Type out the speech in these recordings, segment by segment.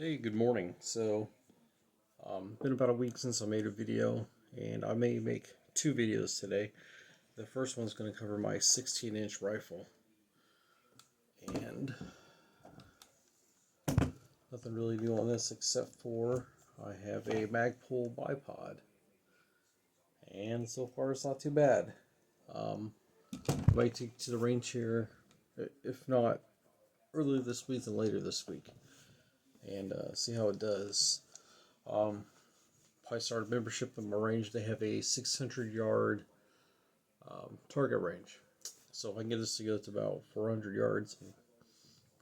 Hey, good morning. Been about a week since I made a video, and I may make two videos today. The first one's going to cover my 16-inch rifle, and nothing really new on this except for I have a Magpul bipod, and so far it's not too bad. I might take it to the range here, if not earlier this week than later this week, and see how it does. I started membership in my range. They have a 600-yard target range. So if I can get this to go to about 400 yards, I'm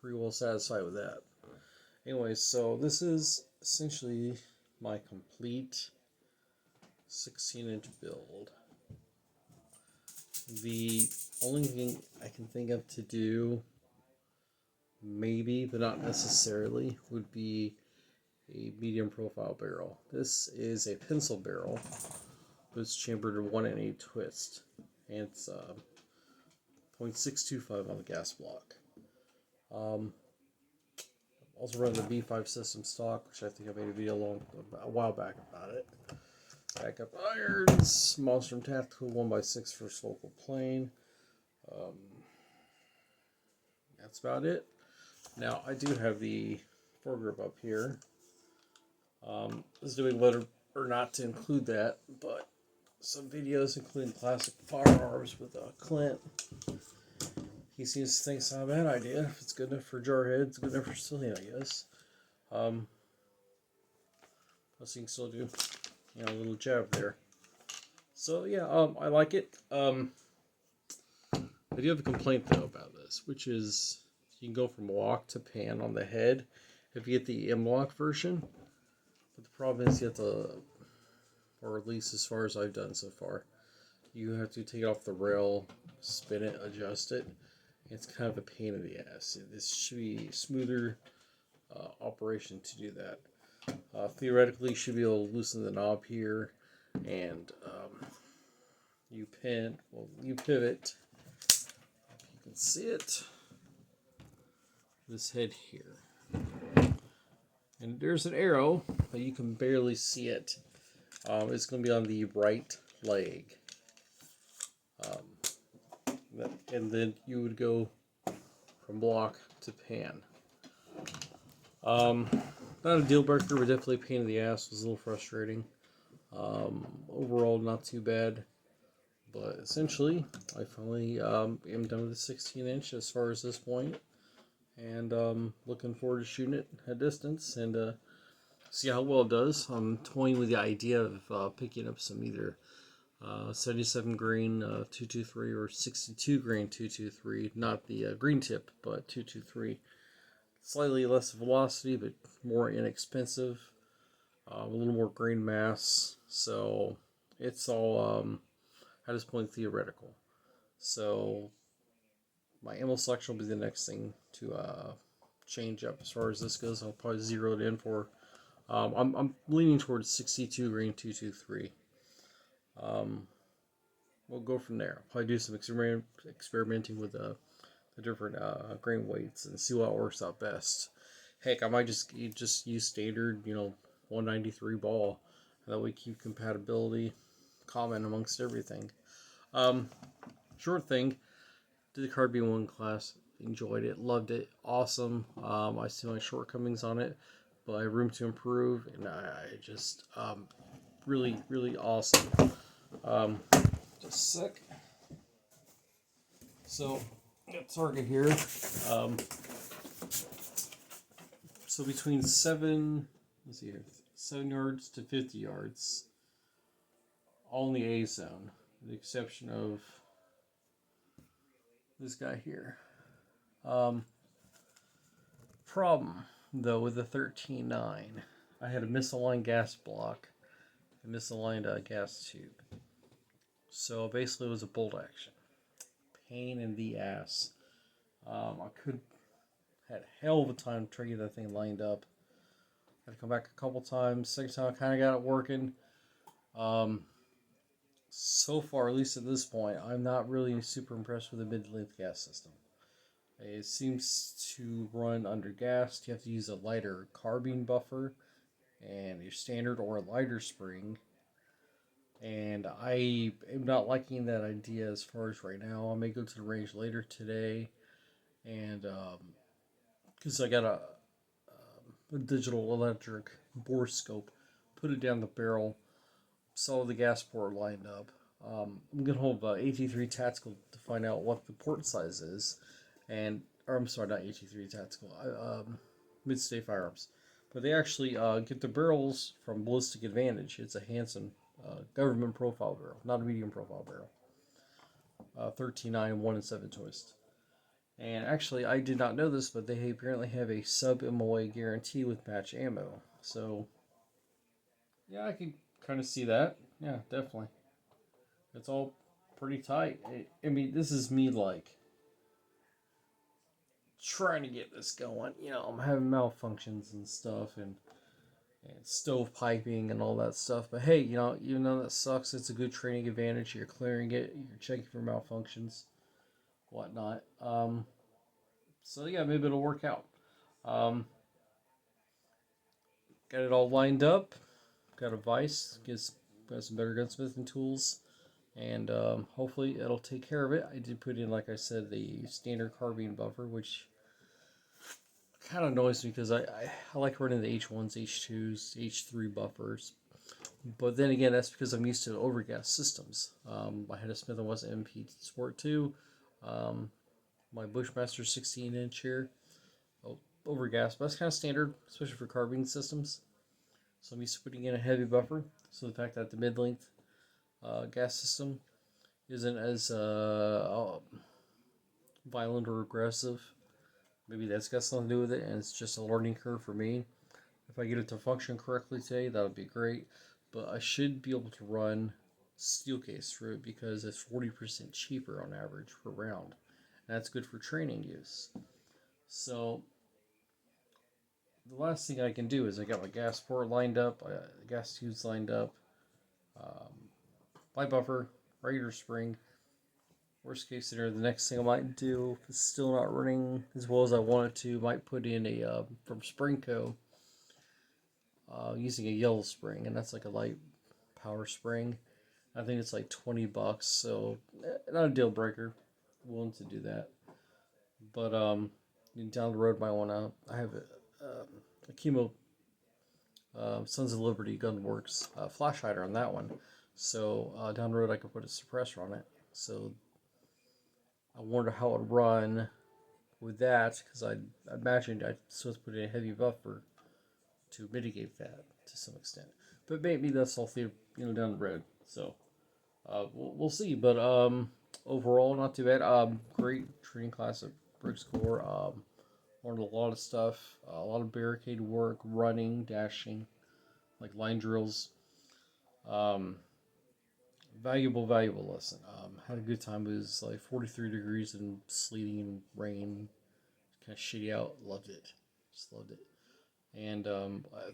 pretty well satisfied with that. Anyways, so this is essentially my complete 16-inch build. The only thing I can think of to do, maybe, but not necessarily, would be a medium profile barrel. This is a pencil barrel, but it's chambered in 1-in-8 twist, and it's 0.625 on the gas block. Also run the B5 system stock, which I think I made a video a while back about it. Backup irons, Monster Tactical 1x6 for focal plane. That's about it. Now I do have the foregrip up here. I was doing whether or not to include that, but some videos including classic firearms with Clint. He seems to think it's not a bad idea. If it's good enough for Jarhead, it's good enough for Cillian, I guess. Plus you can still do, a little jab there. So yeah, I like it. I do have a complaint though about this, which is you can go from lock to pan on the head if you get the M-lock version. But the problem is you have to, or at least as far as I've done so far, you have to take it off the rail, spin it, adjust it. It's kind of a pain in the ass. This should be a smoother operation to do that. Theoretically, you should be able to loosen the knob here, and you pivot. You can see it. This head here, and there's an arrow, but you can barely see it. It's going to be on the right leg. And then you would go from block to pan. Not a deal breaker, but definitely a pain in the ass. It was a little frustrating. Overall, not too bad. But essentially, I finally am done with the 16-inch as far as this point. And looking forward to shooting it at distance and see how well it does. I'm toying with the idea of picking up some either 77 grain 223 or 62 grain 223, not the green tip, but 223. Slightly less velocity, but more inexpensive. A little more grain mass, so it's all at this point theoretical. So my ammo selection will be the next thing to change up as far as this goes. I'll probably zero it in for. I'm leaning towards 62 grain 223. We'll go from there. I'll probably do some experimenting with the different grain weights and see what works out best. Heck, I might just use standard, 193 ball. That way keep compatibility common amongst everything. Short thing, did the Carbine 1 class, enjoyed it, loved it, awesome. I see my shortcomings on it, but I have room to improve, and I just, really, really awesome. Just a sec. So, got target here. So between 7 yards to 50 yards, all in the A zone, with the exception of this guy here. Problem, though, with the 13.9, I had a misaligned gas block, a misaligned gas tube. So basically it was a bolt action. Pain in the ass. I had a hell of a time trying to get that thing lined up. Had to come back a couple times. Second time I kind of got it working. So far, at least at this point, I'm not really super impressed with the mid-length gas system. It seems to run under gas. You have to use a lighter carbine buffer and a standard or a lighter spring. And I am not liking that idea as far as right now. I may go to the range later today, and because I got a digital electric bore scope, put it down the barrel, saw the gas port lined up. I'm gonna hold AT3 Tactical to find out what the port size is, and or I'm sorry, not AT3 Tactical, Mid-State Firearms, but they actually get the barrels from Ballistic Advantage. It's a Hanson government profile barrel, not a medium profile barrel. 13.9 1 and 7 twist. And actually, I did not know this, but they apparently have a sub MOA guarantee with match ammo. So, yeah, I can kind of see that. Yeah, definitely. It's all pretty tight. I mean, this is me like trying to get this going. You know, I'm having malfunctions and stuff, and stove piping and all that stuff. But hey, you know, even though that sucks, it's a good training advantage. You're clearing it. You're checking for malfunctions, whatnot. So yeah, maybe it'll work out. Um, got it all lined up. Got a vise. Got some better gunsmithing tools, and hopefully it'll take care of it. I did put in, like I said, the standard carbine buffer, which kind of annoys me because I like running the H1s, H2s, H3 buffers. But then again, that's because I'm used to overgas systems. I had a Smith & Wesson MP Sport 2, my Bushmaster 16-inch here, overgas, but that's kind of standard, especially for carbine systems. So I'm used to putting in a heavy buffer. So the fact that the mid-length gas system isn't as violent or aggressive, maybe that's got something to do with it, and it's just a learning curve for me. If I get it to function correctly today, that would be great. But I should be able to run steel case through it because it's 40% cheaper on average per round. And that's good for training use. So the last thing I can do is I got my gas port lined up, gas tubes lined up, light buffer, regular spring. Worst case scenario, the next thing I might do, if it's still not running as well as I want it to, might put in a from Springco, using a yellow spring, and that's like a light power spring. I think it's like $20, so not a deal breaker. I'm willing to do that, but down the road might want to. I have a chemo Sons of Liberty Gunworks flash hider on that one, so down the road I could put a suppressor on it. So I wonder how it would run with that, because I imagined I'd supposed to put in a heavy buffer to mitigate that to some extent. But maybe that's all down the road. So we'll see. But overall, not too bad. Great training class at Briggs Corps. Learned a lot of stuff, a lot of barricade work, running, dashing, like line drills. Um, valuable lesson. Had a good time. It was like 43 degrees and sleeting and rain, kind of shitty out. Loved it. Just loved it. And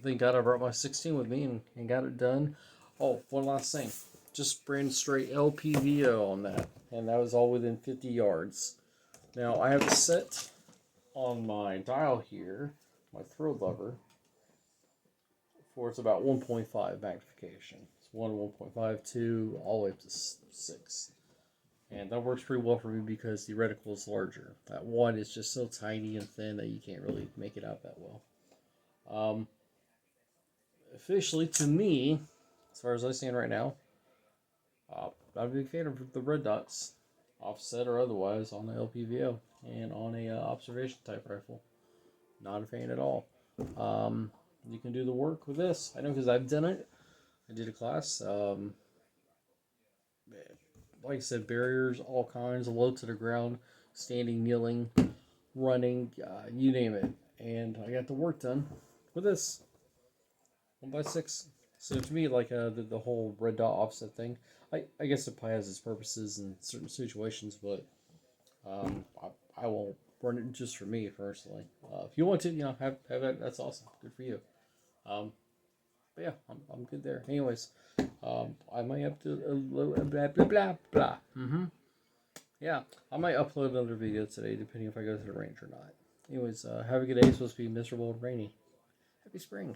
thank God I brought my 16 with me and got it done. Oh, one last thing. Just ran straight LPVO on that. And that was all within 50 yards. Now, I have it set on my dial here, my throw lever, for it's about 1.5 magnification. It's 1.5, 2, all the way up to 6. And that works pretty well for me because the reticle is larger. That 1 is just so tiny and thin that you can't really make it out that well. Officially, to me, as far as I stand right now, I'm a big fan of the red dots, offset or otherwise, on the LPVO and on a observation type rifle. Not a fan at all. You can do the work with this. I know because I've done it. I did a class. Like I said, barriers, all kinds, low to the ground, standing, kneeling, running, you name it. And I got the work done with this 1x6. So to me, like the whole red dot offset thing, I guess it probably has its purposes in certain situations, but I won't run it just for me personally. If you want to, have it. That's awesome. Good for you. But yeah, I'm good there. Anyways, I might have to blah blah blah blah. yeah, I might upload another video today, depending if I go to the range or not. Anyways, have a good day. It's supposed to be miserable and rainy. Happy spring.